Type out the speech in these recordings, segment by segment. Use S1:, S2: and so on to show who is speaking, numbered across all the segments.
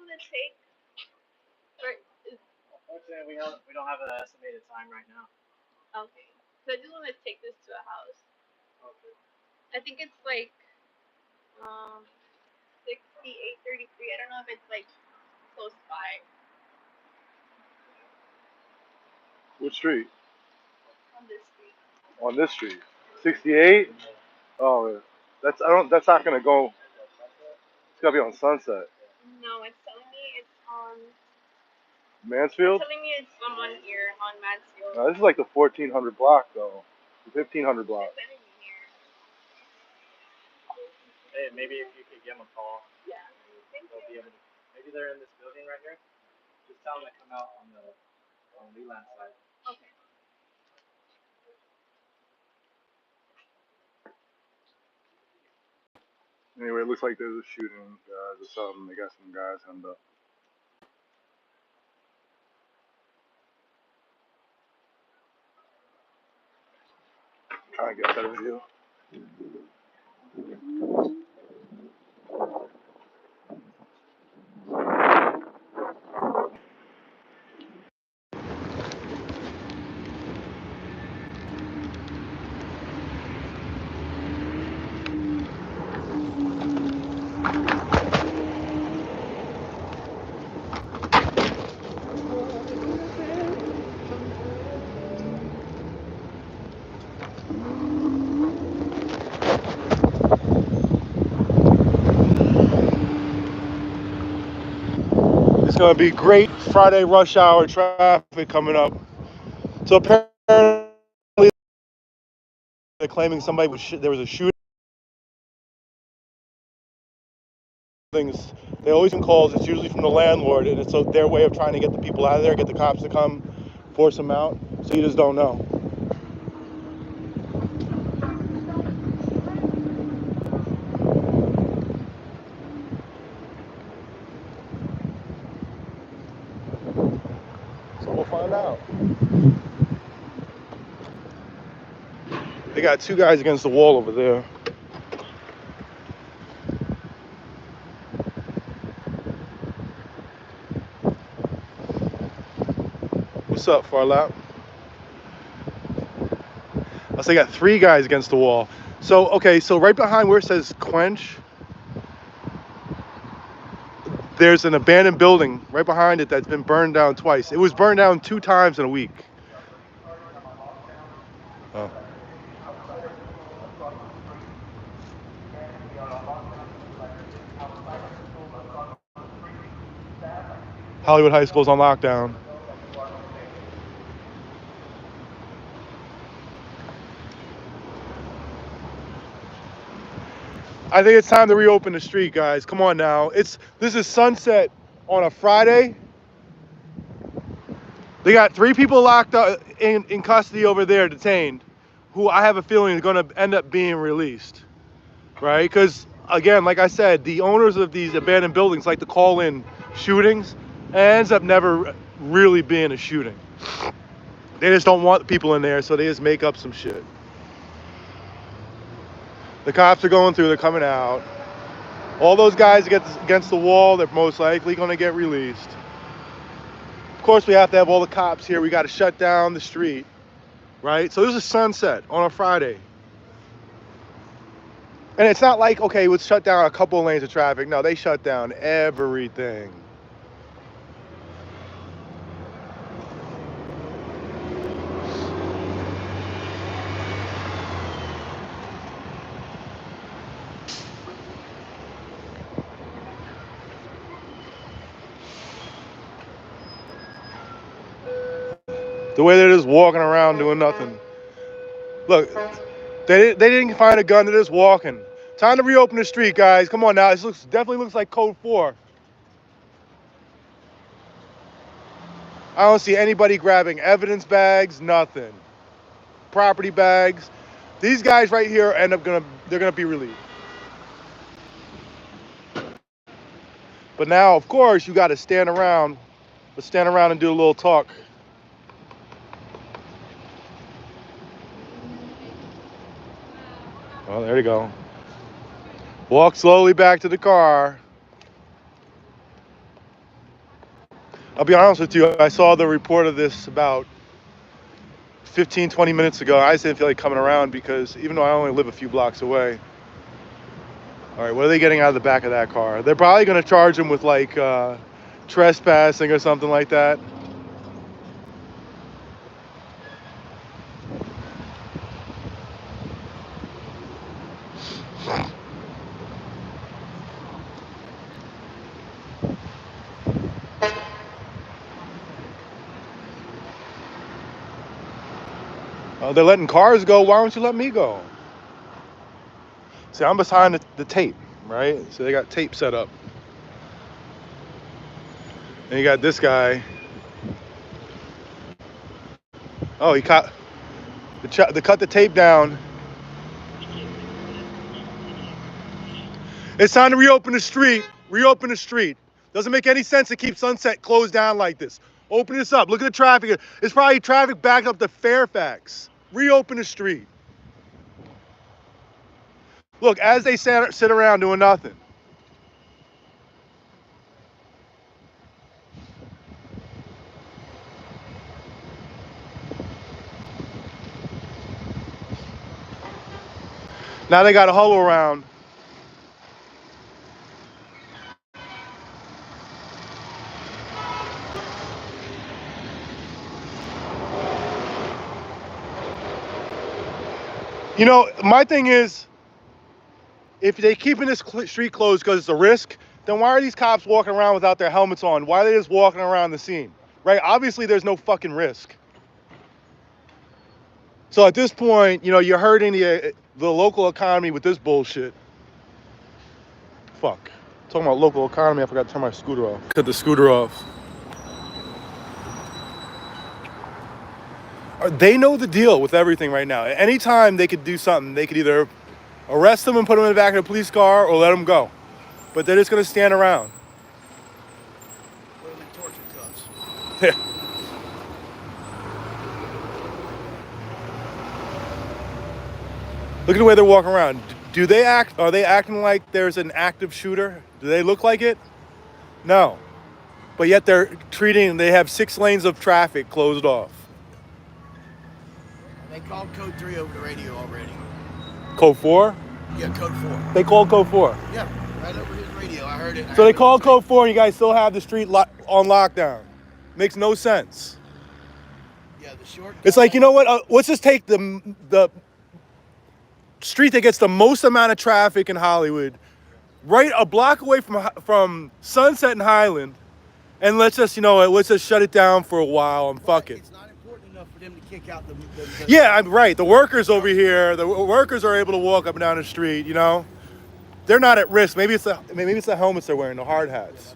S1: gonna take?
S2: Unfortunately, we don't have an estimated time right now.
S1: Okay. So I just want to take this to a house.
S2: Okay.
S1: I think it's like 6833. I don't know if it's like close by.
S3: What street?
S1: On this street.
S3: On this street. 68? Oh, that's not gonna go. It's gotta be on Sunset.
S1: No, it's telling me it's on.
S3: Mansfield?
S1: It's telling me it's on here on Mansfield.
S3: No, this is like the 1400 block though. The 1500 block.
S1: It's sending me here.
S2: Hey, maybe if you could give them a call.
S1: Yeah. Thank
S2: They'll
S1: you.
S2: be able to. Maybe they're in this building right here. Just tell them to come out on Leland side.
S1: Okay.
S3: Anyway, it looks like there's a shooting, guys, or something. They got some guys hemmed up. Trying to get a better view. It's gonna be great Friday rush hour traffic coming up. So apparently they're claiming somebody there was a shooting. Things they always get calls. It's usually from the landlord, and it's their way of trying to get the people out of there, get the cops to come, force them out. So you just don't know. So we'll find out. They got two guys against the wall over there. What's up, Farlap? They got three guys against the wall. So, okay, so right behind where it says Quench, there's an abandoned building right behind it that's been burned down twice. It was burned down 2 times in a week. Oh. Hollywood High School's on lockdown. I think it's time to reopen the street, guys. Come on now. This is Sunset on a Friday. They got 3 people locked up in custody over there, detained, who I have a feeling are going to end up being released, right? Because, again, like I said, the owners of these abandoned buildings like to call in shootings, and it ends up never really being a shooting. They just don't want people in there, so they just make up some shit. The cops are going through, they're coming out. All those guys against the wall, they're most likely going to get released. Of course, we have to have all the cops here. We got to shut down the street, right? So this is Sunset on a Friday. And it's not like, okay, let's shut down a couple of lanes of traffic. No, they shut down everything. The way they're just walking around doing nothing. Look, they didn't find a gun, they're just walking. Time to reopen the street, guys. Come on now, this definitely looks like Code 4. I don't see anybody grabbing evidence bags, nothing. Property bags. These guys right here they're gonna be released. But now, of course, you got to stand around. Let's stand around and do a little talk. Well, there you go. Walk slowly back to the car. I'll be honest with you. I saw the report of this about 15, 20 minutes ago. I just didn't feel like coming around because even though I only live a few blocks away. All right, what are they getting out of the back of that car? They're probably going to charge him with like trespassing or something like that. They're letting cars go. Why don't you let me go? See, I'm behind the tape, right? So they got tape set up. And you got this guy. Oh, he cut the tape down. It's time to reopen the street. Reopen the street. Doesn't make any sense to keep Sunset closed down like this. Open this up. Look at the traffic. It's probably traffic backed up to Fairfax. Reopen the street. Look, as they sit around doing nothing. Now they got a huddle around. You know, my thing is, if they keeping this street closed because it's a risk, then why are these cops walking around without their helmets on? Why are they just walking around the scene? Right? Obviously, there's no fucking risk. So at this point, you know, you're hurting the local economy with this bullshit. Fuck. Talking about local economy, I forgot to turn my scooter off. Cut the scooter off. They know the deal with everything right now. At any time they could do something. They could either arrest them and put them in the back of the police car or let them go. But they're just going to stand around.
S4: Put them in torture cuffs.
S3: Yeah. Look at the way they're walking around. Are they acting like there's an active shooter? Do they look like it? No. But yet they have 6 lanes of traffic closed off.
S4: They called code 3 over the radio already.
S3: Code 4?
S4: Yeah, code 4.
S3: They called code 4.
S4: Yeah, right over his radio. I heard it.
S3: So they called code 4 and you guys still have the street on lockdown. Makes no sense.
S4: Yeah, the short.
S3: It's like, you know what? Let's just take the street that gets the most amount of traffic in Hollywood, right a block away from Sunset and Highland, and let's just shut it down for a while and fuck it.
S4: It's not important enough for them to kick out the
S3: Yeah, I'm right. The workers over here, the workers are able to walk up and down the street. You know, they're not at risk. Maybe it's the helmets they're wearing, the hard hats.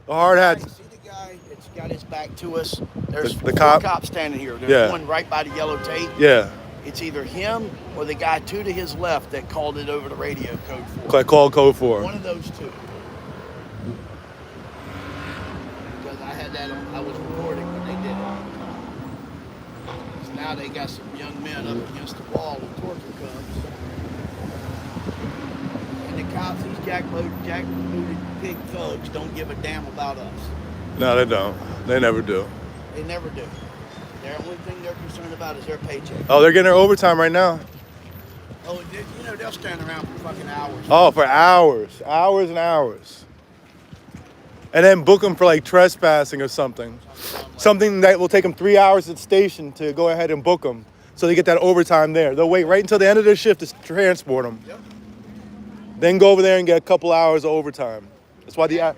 S3: The hard hats.
S4: See the guy that's got his back to us? There's
S3: The
S4: 4
S3: cop?
S4: cops standing here. There's one right by the yellow tape.
S3: Yeah.
S4: It's either him or the guy 2 to his left that called it over the radio, code 4.
S3: I called code 4.
S4: One of those 2. Because I had that on, I was recording when they did it. So now they got some young men up against the wall with torture cuffs. And the cops, these jackbooted pig thugs don't give a damn about us.
S3: No, they don't. They never do.
S4: They never do. The only thing they're concerned about is their paycheck.
S3: Oh, they're getting their overtime right now.
S4: Oh, they'll stand around for fucking hours.
S3: Oh, for hours. Hours and hours. And then book them for like trespassing or something. Something that will take them 3 hours at the station to go ahead and book them. So they get that overtime there. They'll wait right until the end of their shift to transport them.
S4: Yep.
S3: Then go over there and get a couple hours of overtime. That's why the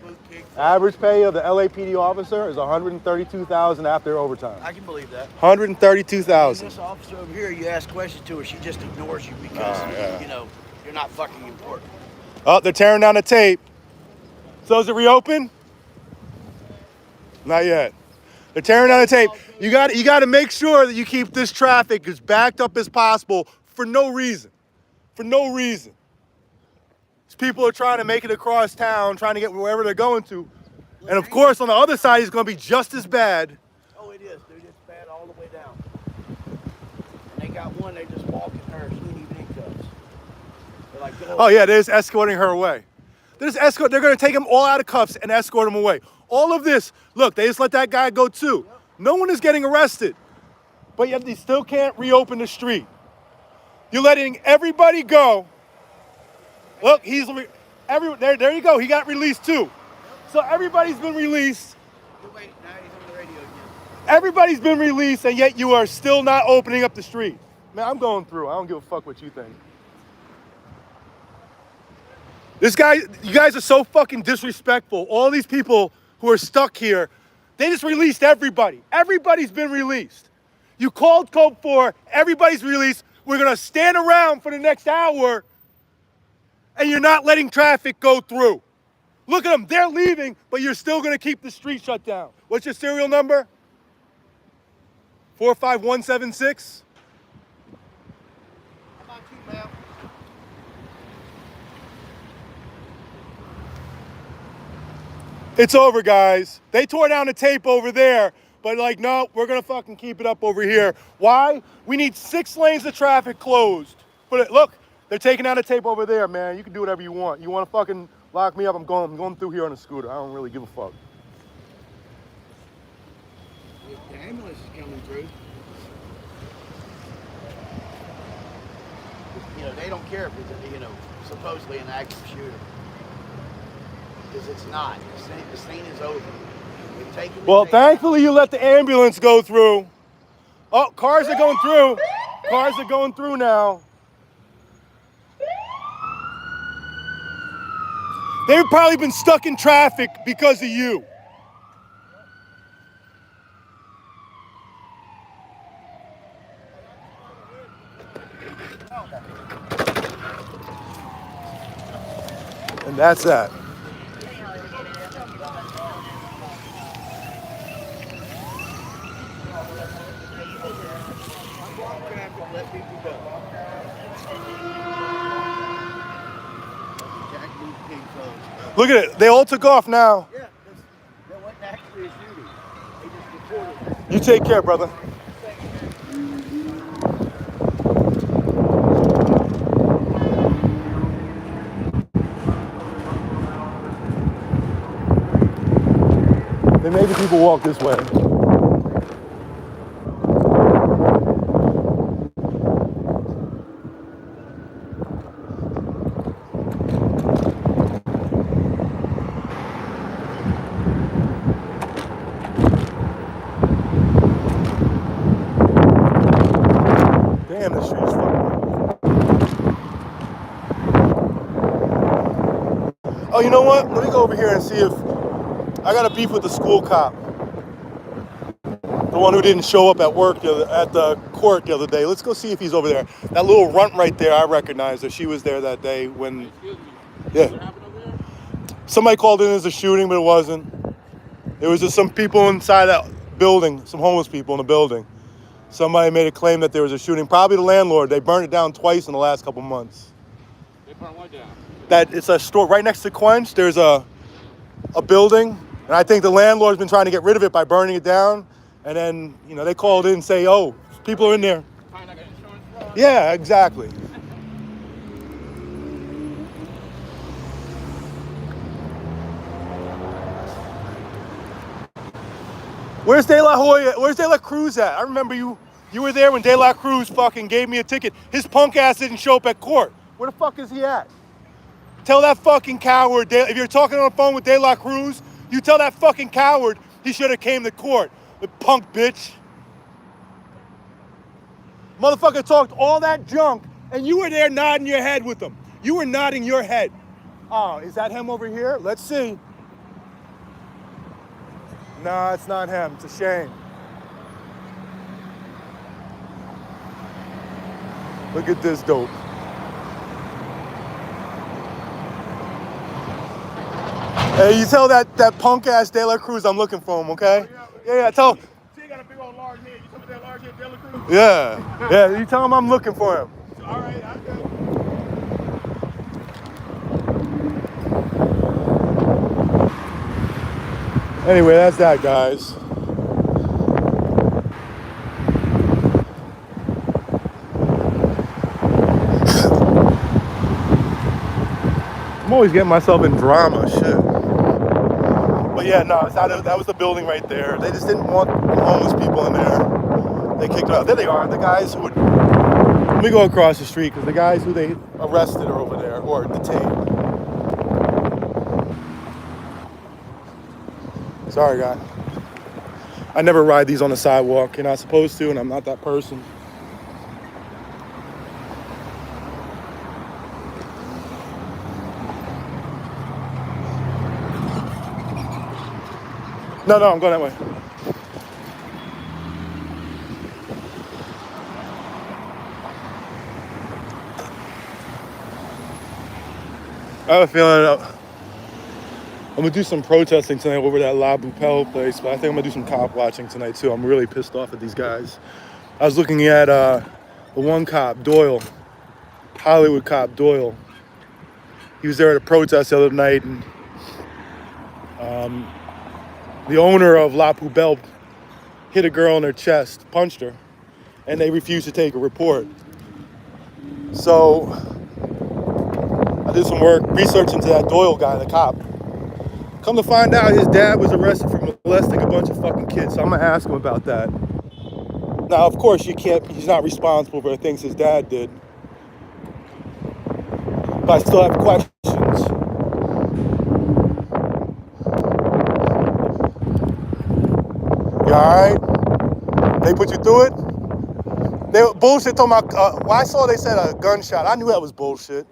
S3: average pay of the LAPD officer is $132,000 after overtime.
S4: I can believe that.
S3: $132,000.
S4: This officer over here, you ask questions to her, she just ignores you because, you're not fucking important.
S3: Oh, they're tearing down the tape. So is it reopen? Not yet. They're tearing down the tape. You got to make sure that you keep this traffic as backed up as possible for no reason. For no reason. People are trying to make it across town, trying to get wherever they're going to. And of course, on the other side, it's going to be just as bad.
S4: Oh, it is, dude. It's bad all the way down. And they got one, they just walking her. She ain't even in cuffs. They're like,
S3: oh, yeah, they're just escorting her away. They're going to take him all out of cuffs and escort him away. All of this, look, they just let that guy go too. No one is getting arrested, but yet they still can't reopen the street. You're letting everybody go. Look, there you go. He got released too. So everybody's been released.
S4: Wait, now he's on the radio again.
S3: Everybody's been released, and yet you are still not opening up the street. Man, I'm going through. I don't give a fuck what you think. You guys are so fucking disrespectful. All these people who are stuck here, they just released everybody. Everybody's been released. You called code 4, everybody's released. We're gonna stand around for the next hour, and you're not letting traffic go through. Look at them, they're leaving, but you're still gonna keep the street shut down. What's your serial number? 45176?
S4: How about you, ma'am?
S3: It's over, guys. They tore down the tape over there, but like, no, we're gonna fucking keep it up over here. Why? We need 6 lanes of traffic closed. But look, they're taking down the tape over there, man. You can do whatever you want. You wanna fucking lock me up, I'm going through here on a scooter. I don't really give a fuck.
S4: The ambulance is coming through. You know, they don't care if it's, you know, supposedly an active shooter. Because it's not. The scene is over. We've taken
S3: Well, thankfully you let the ambulance go through. Oh, cars are going through. Cars are going through now. They've probably been stuck in traffic because of you. And that's that.
S4: Let people go.
S3: Look at it. They all took off now.
S4: Yeah, there wasn't actually a shooting. They just reported it.
S3: You take care, brother. Then maybe people walk this way. Damn, this street is fucking up. Oh, you know what? Let me go over here and see if I got a beef with the school cop. The one who didn't show up at work at the court the other day. Let's go see if he's over there. That little runt right there, I recognize her. She was there that day when, yeah. Somebody called in as a shooting, but it wasn't. It was just some people inside that building, some homeless people in the building. Somebody made a claim that there was a shooting. Probably the landlord. They burned it down twice in the last couple months.
S5: They burned what down?
S3: That it's a store right next to Quench. There's a building, and I think the landlord's been trying to get rid of it by burning it down. And then, you know, they called in and say, "Oh, people are in there."
S5: Kind of like an insurance fraud?
S3: Yeah, exactly. Where's De La Hoya? Where's De La Cruz at? I remember you were there when De La Cruz fucking gave me a ticket. His punk ass didn't show up at court. Where the fuck is he at? Tell that fucking coward, if you're talking on the phone with De La Cruz, you tell that fucking coward he should have came to court. The punk bitch. Motherfucker talked all that junk, and you were there nodding your head with him. You were nodding your head. Oh, is that him over here? Let's see. Nah, it's not him. It's a shame. Look at this dope. Hey, you tell that punk ass De La Cruz I'm looking for him, okay? Yeah, tell him.
S5: See, you got a big old large head. You told me that large head, De La Cruz?
S3: Yeah, you tell him I'm looking for him.
S5: All right, I got it.
S3: Anyway, that's that, guys. Come always getting myself in drama, shit. But yeah, no, that was the building right there. They just didn't want homeless people in there. They kicked it out. There they are, the guys who would. Let me go across the street because the guys who they arrested are over there or detained. Sorry, guy. I never ride these on the sidewalk. You're not supposed to, and I'm not that person. No, I'm going that way. I have a feeling I'm gonna do some protesting tonight over that La Boupelle place, but I think I'm gonna do some cop watching tonight too. I'm really pissed off at these guys. I was looking at the one cop, Doyle, Hollywood cop Doyle. He was there at a protest the other night, and the owner of La Poubelle hit a girl in her chest, punched her, and they refused to take a report. So I did some work, research into that Doyle guy, the cop. Come to find out, his dad was arrested for molesting a bunch of fucking kids, so I'm gonna ask him about that. Now, of course, he's not responsible for the things his dad did. But I still have questions. You alright? They put you through it? They were bullshit talking about, well, I saw they said a gunshot. I knew that was bullshit.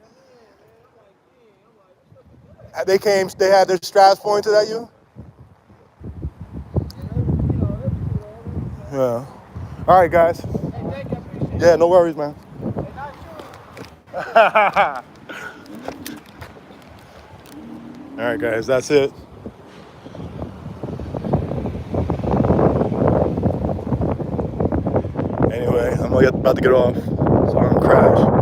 S3: They had their straps pointed at you? Yeah. All right, guys. Yeah, no worries, man. All right, guys, that's it. Anyway, I'm about to get off, so I'm gonna crash.